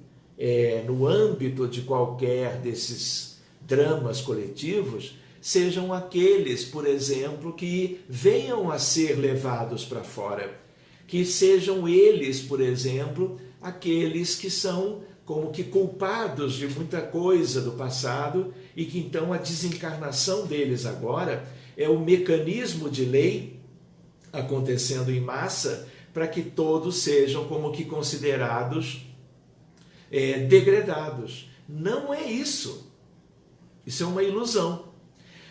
no âmbito de qualquer desses dramas coletivos sejam aqueles, por exemplo, que venham a ser levados para fora, que sejam eles, por exemplo, aqueles que são como que culpados de muita coisa do passado e que então a desencarnação deles agora é o mecanismo de lei acontecendo em massa para que todos sejam como que considerados degradados. Não é isso. Isso é uma ilusão.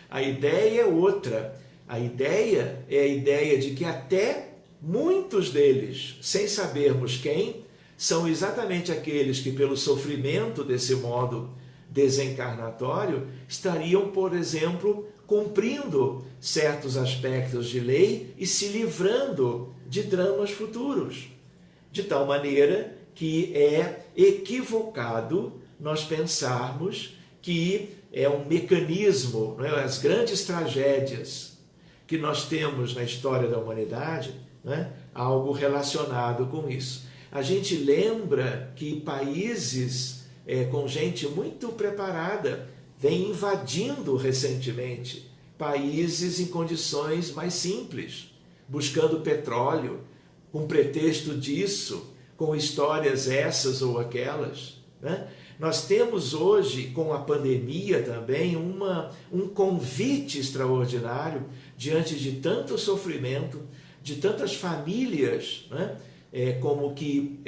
A ideia é outra. A ideia é a ideia de que até muitos deles, sem sabermos quem, são exatamente aqueles que, pelo sofrimento desse modo desencarnatório, estariam, por exemplo, cumprindo certos aspectos de lei e se livrando de dramas futuros. De tal maneira que é equivocado nós pensarmos que é um mecanismo, não é? As grandes tragédias que nós temos na história da humanidade, não é? Algo relacionado com isso. A gente lembra que países com gente muito preparada vêm invadindo recentemente países em condições mais simples, buscando petróleo, com pretexto disso, com histórias essas ou aquelas, né? Nós temos hoje, com a pandemia também, um convite extraordinário diante de tanto sofrimento, de tantas famílias, né? Como que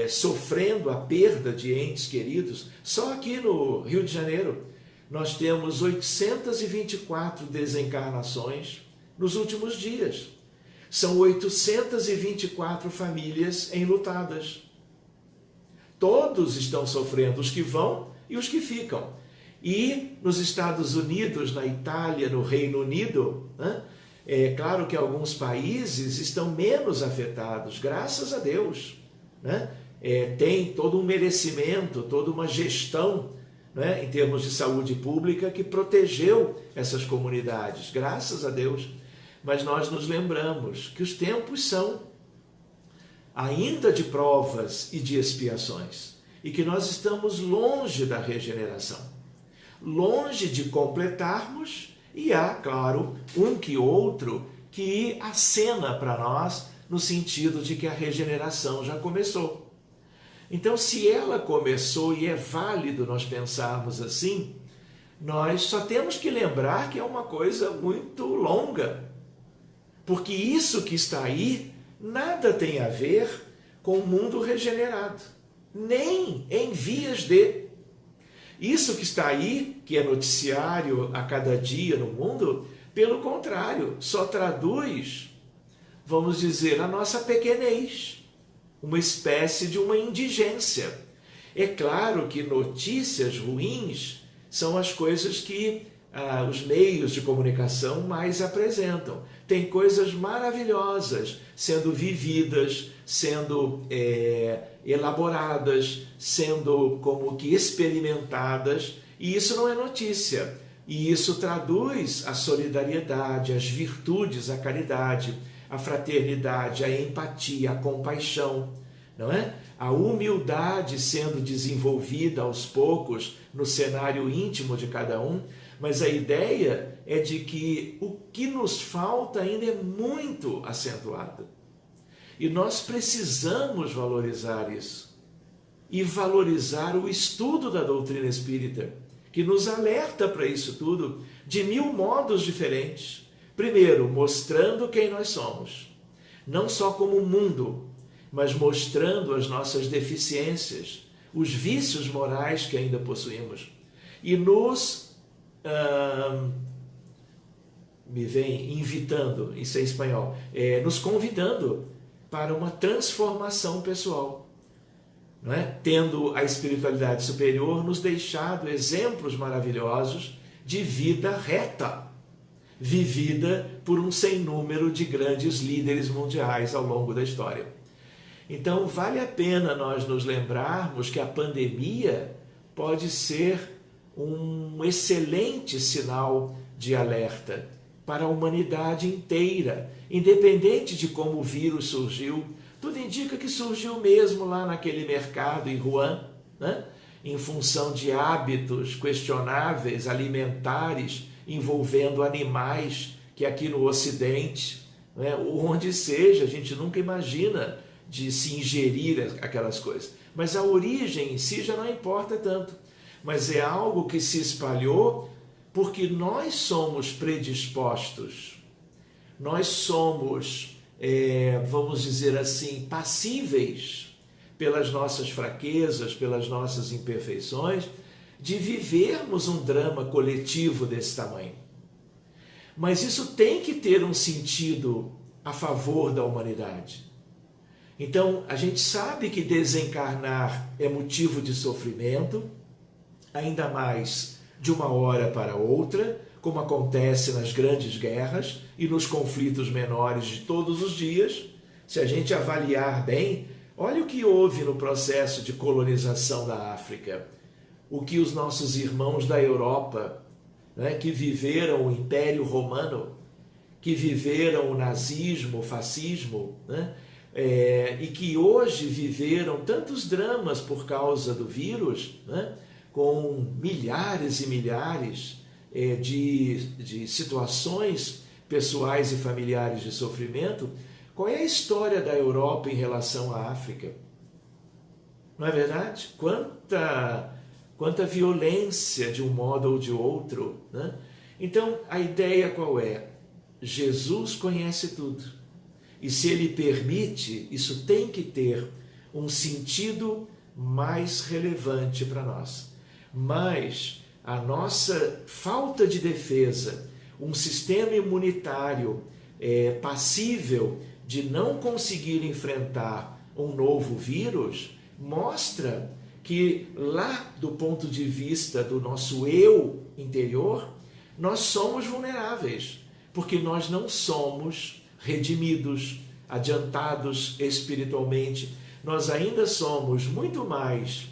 sofrendo a perda de entes queridos. Só aqui no Rio de Janeiro nós temos 824 desencarnações nos últimos dias. São 824 famílias enlutadas. Todos estão sofrendo, os que vão e os que ficam. E nos Estados Unidos, na Itália, no Reino Unido, né? É claro que alguns países estão menos afetados, graças a Deus, né? Tem todo um merecimento, toda uma gestão, né, em termos de saúde pública que protegeu essas comunidades, graças a Deus. Mas nós nos lembramos que os tempos são ainda de provas e de expiações e que nós estamos longe da regeneração, longe de completarmos. E há, claro, um que outro que acena para nós no sentido de que a regeneração já começou. Então, se ela começou e é válido nós pensarmos assim, nós só temos que lembrar que é uma coisa muito longa. Porque isso que está aí nada tem a ver com o mundo regenerado, nem em vias de. Isso que está aí, que é noticiário a cada dia no mundo, pelo contrário, só traduz, vamos dizer, a nossa pequenez, uma espécie de uma indigência. É claro que notícias ruins são as coisas que os meios de comunicação mais apresentam. Tem coisas maravilhosas sendo vividas, sendo elaboradas, sendo como que experimentadas, e isso não é notícia. E isso traduz a solidariedade, as virtudes, a caridade, a fraternidade, a empatia, a compaixão, não é? A humildade sendo desenvolvida aos poucos no cenário íntimo de cada um, mas a ideia é de que o que nos falta ainda é muito acentuado. E nós precisamos valorizar isso. E valorizar o estudo da doutrina espírita, que nos alerta para isso tudo de 1000 modos diferentes. Primeiro, mostrando quem nós somos. Não só como mundo, mas mostrando as nossas deficiências, os vícios morais que ainda possuímos. E nos me vem invitando, isso é espanhol, nos convidando para uma transformação pessoal. Não é? Tendo a espiritualidade superior nos deixado exemplos maravilhosos de vida reta, vivida por um sem número de grandes líderes mundiais ao longo da história. Então, vale a pena nós nos lembrarmos que a pandemia pode ser um excelente sinal de alerta para a humanidade inteira, independente de como o vírus surgiu. Tudo indica que surgiu mesmo lá naquele mercado em Wuhan, né? Em função de hábitos questionáveis, alimentares, envolvendo animais, que aqui no Ocidente, né, onde seja, a gente nunca imagina de se ingerir aquelas coisas. Mas a origem em si já não importa tanto. Mas é algo que se espalhou porque nós somos predispostos. Nós somos, vamos dizer assim, passíveis pelas nossas fraquezas, pelas nossas imperfeições, de vivermos um drama coletivo desse tamanho. Mas isso tem que ter um sentido a favor da humanidade. Então, a gente sabe que desencarnar é motivo de sofrimento, ainda mais de uma hora para outra, como acontece nas grandes guerras e nos conflitos menores de todos os dias. Se a gente avaliar bem, olha o que houve no processo de colonização da África, o que os nossos irmãos da Europa, né, que viveram o Império Romano, que viveram o nazismo, o fascismo, né, e que hoje viveram tantos dramas por causa do vírus, né, com milhares e milhares de situações pessoais e familiares de sofrimento. Qual é a história da Europa em relação à África? Não é verdade? Quanta violência de um modo ou de outro, né? Então, a ideia qual é? Jesus conhece tudo. E se Ele permite, isso tem que ter um sentido mais relevante para nós. Mas a nossa falta de defesa, um sistema imunitário passível de não conseguir enfrentar um novo vírus, mostra que lá do ponto de vista do nosso eu interior, nós somos vulneráveis, porque nós não somos redimidos, adiantados espiritualmente. Nós ainda somos muito mais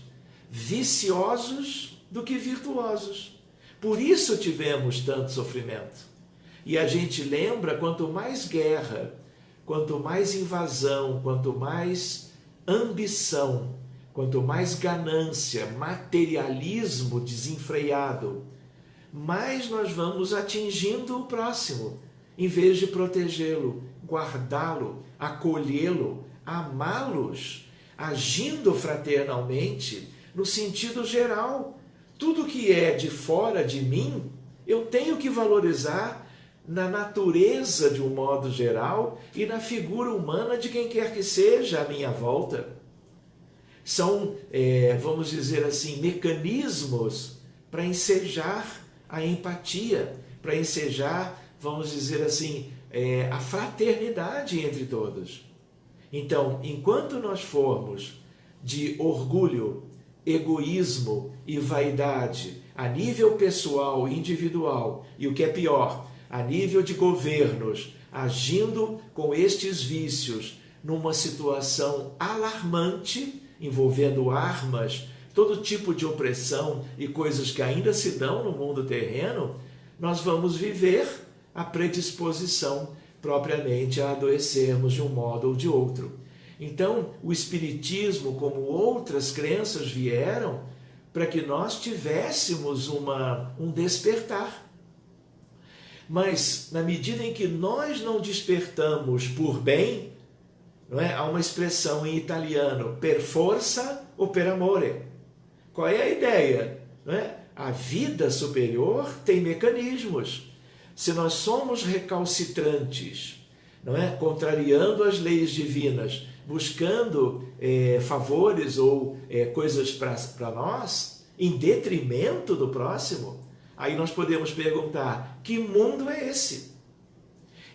viciosos do que virtuosos. Por isso tivemos tanto sofrimento. E a gente lembra, quanto mais guerra, quanto mais invasão, quanto mais ambição, quanto mais ganância, materialismo desenfreado, mais nós vamos atingindo o próximo, em vez de protegê-lo, guardá-lo, acolhê-lo, amá-los, agindo fraternalmente no sentido geral. Tudo que é de fora de mim, eu tenho que valorizar na natureza de um modo geral e na figura humana de quem quer que seja à minha volta. São, vamos dizer assim, mecanismos para ensejar a empatia, para ensejar, vamos dizer assim, a fraternidade entre todos. Então, enquanto nós formos de orgulho, egoísmo e vaidade a nível pessoal e individual, e o que é pior, a nível de governos, agindo com estes vícios numa situação alarmante, envolvendo armas, todo tipo de opressão e coisas que ainda se dão no mundo terreno, nós vamos viver a predisposição propriamente a adoecermos de um modo ou de outro. Então, o Espiritismo, como outras crenças, vieram para que nós tivéssemos um despertar. Mas, na medida em que nós não despertamos por bem, não é? Há uma expressão em italiano, per forza ou per amore. Qual é a ideia? Não é? A vida superior tem mecanismos. Se nós somos recalcitrantes, não é? Contrariando as leis divinas, buscando favores ou coisas para nós, em detrimento do próximo, aí nós podemos perguntar, que mundo é esse?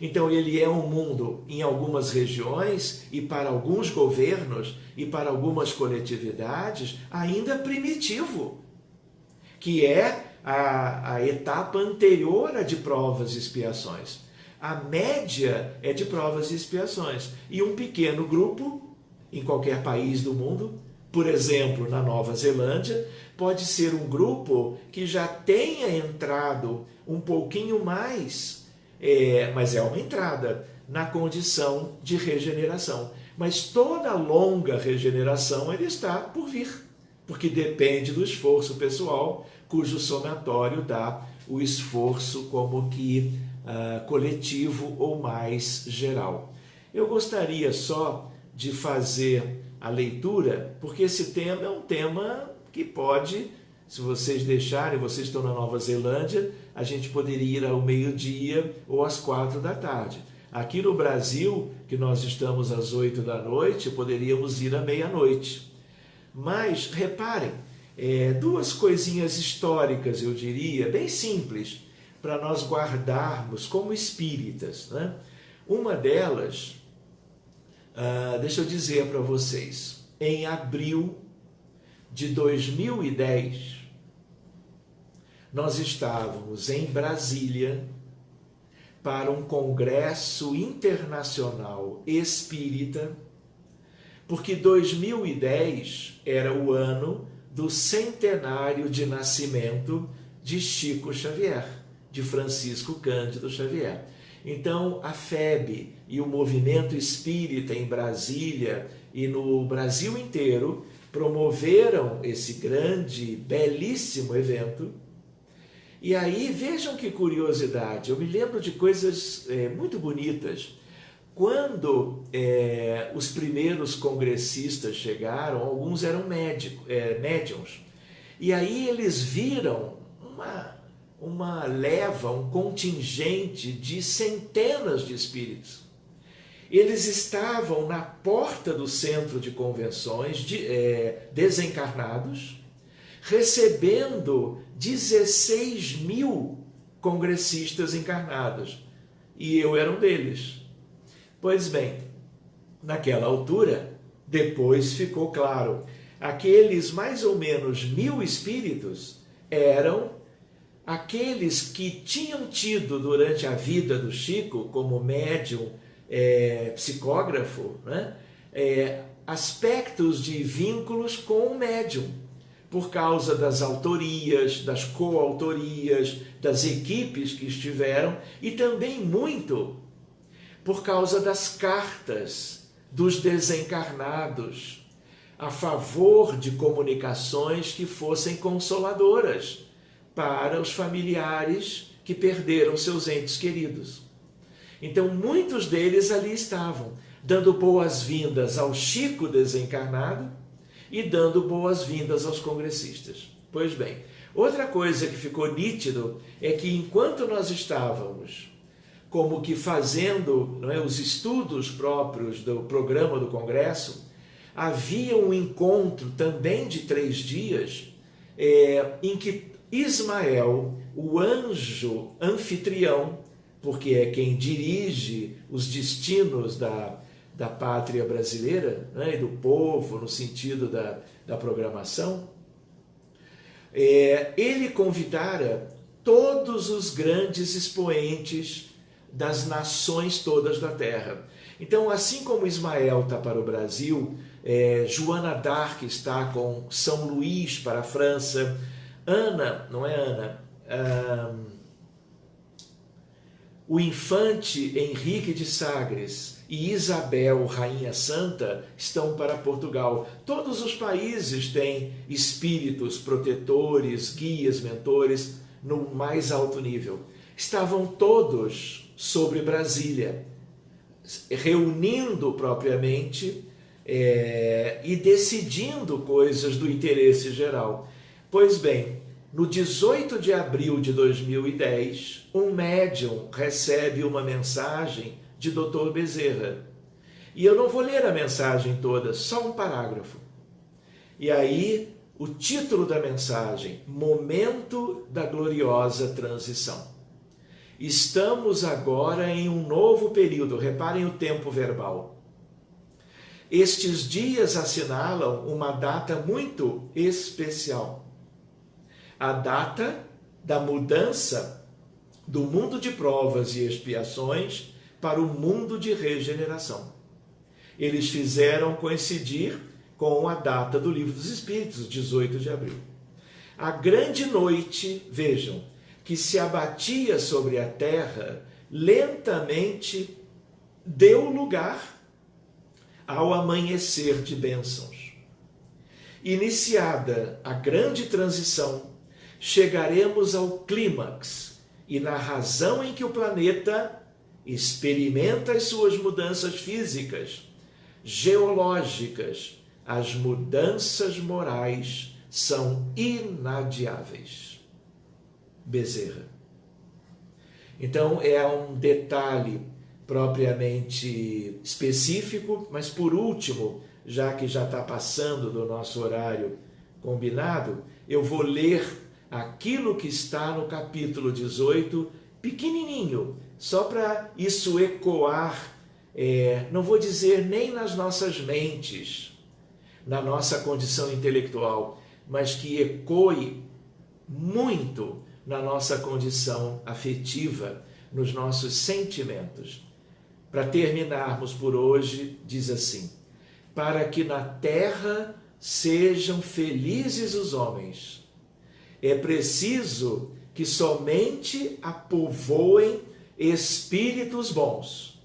Então ele é um mundo, em algumas regiões, e para alguns governos, e para algumas coletividades, ainda primitivo, que é a etapa anterior à de provas e expiações. A média é de provas e expiações. E um pequeno grupo, em qualquer país do mundo, por exemplo, na Nova Zelândia, pode ser um grupo que já tenha entrado um pouquinho mais, mas é uma entrada, na condição de regeneração. Mas toda longa regeneração ele está por vir, porque depende do esforço pessoal, cujo somatório dá o esforço como que coletivo ou mais geral. Eu gostaria só de fazer a leitura, porque esse tema é um tema que pode, se vocês deixarem, vocês estão na Nova Zelândia, a gente poderia ir ao meio-dia ou às 4 da tarde. Aqui no Brasil, que nós estamos às 8 da noite, poderíamos ir à meia-noite. Mas, reparem, duas coisinhas históricas, eu diria, bem simples, para nós guardarmos como espíritas, né? Uma delas, deixa eu dizer para vocês, em abril de 2010, nós estávamos em Brasília para um congresso internacional espírita, porque 2010 era o ano do centenário de nascimento de Chico Xavier, de Francisco Cândido Xavier. Então, a FEB e o movimento espírita em Brasília e no Brasil inteiro promoveram esse grande, belíssimo evento. E aí, vejam que curiosidade, eu me lembro de coisas muito bonitas. Quando os primeiros congressistas chegaram, alguns eram médiuns, e aí eles viram uma leva, um contingente de centenas de espíritos. Eles estavam na porta do centro de convenções, desencarnados, recebendo 16 mil congressistas encarnados. E eu era um deles. Pois bem, naquela altura, depois ficou claro, aqueles mais ou menos 1000 espíritos eram aqueles que tinham tido durante a vida do Chico, como médium, psicógrafo, né? Aspectos de vínculos com o médium, por causa das autorias, das coautorias, das equipes que estiveram, e também muito por causa das cartas dos desencarnados, a favor de comunicações que fossem consoladoras para os familiares que perderam seus entes queridos. Então, muitos deles ali estavam, dando boas-vindas ao Chico desencarnado e dando boas-vindas aos congressistas. Pois bem, outra coisa que ficou nítido é que enquanto nós estávamos como que fazendo, não é, os estudos próprios do programa do Congresso, havia um encontro também de 3 dias em que Ismael, o anjo anfitrião, porque é quem dirige os destinos da pátria brasileira, né, e do povo, no sentido da programação, ele convidara todos os grandes expoentes das nações todas da terra. Então, assim como Ismael está para o Brasil, Joana d'Arc está com São Luís para a França, o infante Henrique de Sagres e Isabel, Rainha Santa, estão para Portugal. Todos os países têm espíritos protetores, guias, mentores, no mais alto nível. Estavam todos sobre Brasília, reunindo propriamente e decidindo coisas do interesse geral. Pois bem, no 18 de abril de 2010, um médium recebe uma mensagem de Dr. Bezerra. E eu não vou ler a mensagem toda, só um parágrafo. E aí, o título da mensagem: Momento da gloriosa transição. Estamos agora em um novo período, reparem o tempo verbal. Estes dias assinalam uma data muito especial. A data da mudança do mundo de provas e expiações para o mundo de regeneração. Eles fizeram coincidir com a data do Livro dos Espíritos, 18 de abril. A grande noite, vejam, que se abatia sobre a terra, lentamente deu lugar ao amanhecer de bênçãos. Iniciada a grande transição, chegaremos ao clímax e na razão em que o planeta experimenta as suas mudanças físicas, geológicas, as mudanças morais são inadiáveis. Bezerra. Então é um detalhe propriamente específico, mas por último, já que já está passando do nosso horário combinado, eu vou ler aquilo que está no capítulo 18, pequenininho, só para isso ecoar, não vou dizer nem nas nossas mentes, na nossa condição intelectual, mas que ecoe muito na nossa condição afetiva, nos nossos sentimentos. Para terminarmos por hoje, diz assim: para que na terra sejam felizes os homens, é preciso que somente a povoem espíritos bons,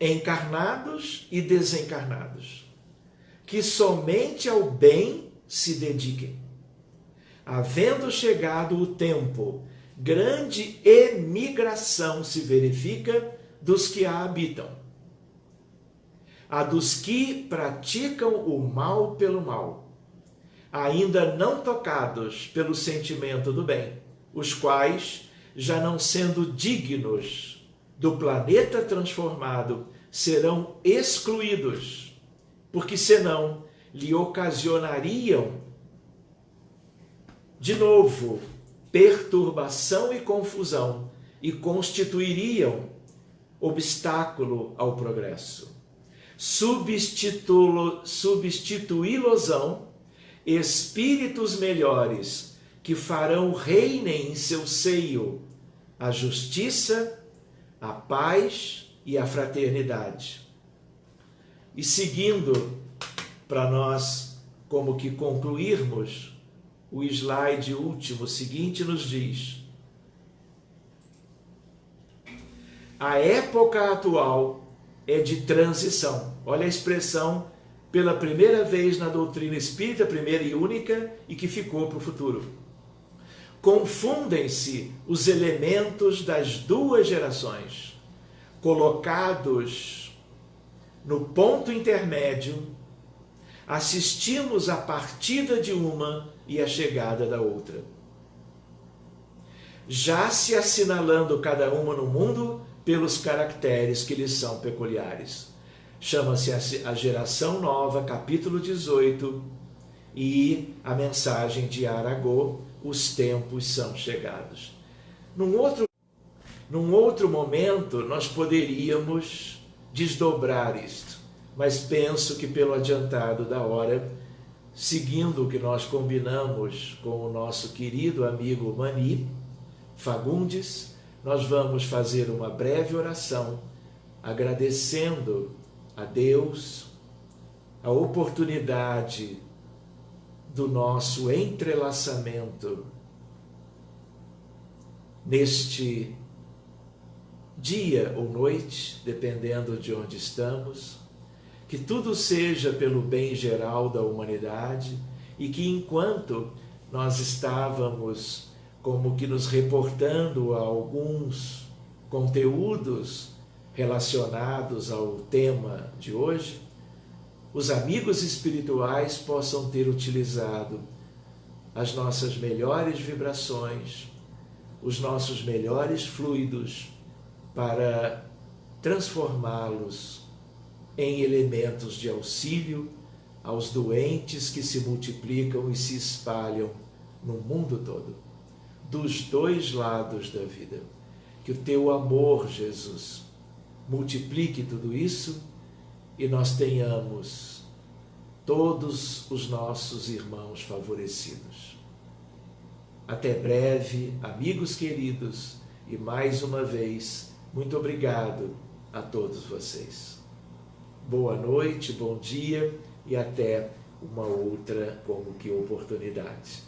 encarnados e desencarnados, que somente ao bem se dediquem. Havendo chegado o tempo, grande emigração se verifica dos que a habitam, a dos que praticam o mal pelo mal, ainda não tocados pelo sentimento do bem, os quais, já não sendo dignos do planeta transformado, serão excluídos, porque senão lhe ocasionariam de novo perturbação e confusão e constituiriam obstáculo ao progresso. Substituí-losão espíritos melhores que farão reinem em seu seio a justiça, a paz e a fraternidade. E seguindo, para nós como que concluirmos, o slide último seguinte nos diz: a época atual é de transição. Olha a expressão, pela primeira vez na doutrina espírita, primeira e única, e que ficou para o futuro. Confundem-se os elementos das duas gerações, colocados no ponto intermédio, assistimos à partida de uma e à chegada da outra. Já se assinalando cada uma no mundo pelos caracteres que lhes são peculiares. Chama-se a geração nova, capítulo 18, e a mensagem de Aragô: os tempos são chegados. Num outro momento, nós poderíamos desdobrar isto, mas penso que pelo adiantado da hora, seguindo o que nós combinamos com o nosso querido amigo Mani Fagundes, nós vamos fazer uma breve oração, agradecendo a Deus a oportunidade do nosso entrelaçamento neste dia ou noite, dependendo de onde estamos, que tudo seja pelo bem geral da humanidade e que enquanto nós estávamos como que nos reportando a alguns conteúdos relacionados ao tema de hoje, os amigos espirituais possam ter utilizado as nossas melhores vibrações, os nossos melhores fluidos para transformá-los em elementos de auxílio aos doentes que se multiplicam e se espalham no mundo todo, dos dois lados da vida. Que o teu amor, Jesus, multiplique tudo isso e nós tenhamos todos os nossos irmãos favorecidos. Até breve, amigos queridos, e mais uma vez, muito obrigado a todos vocês. Boa noite, bom dia e até uma outra como que oportunidade.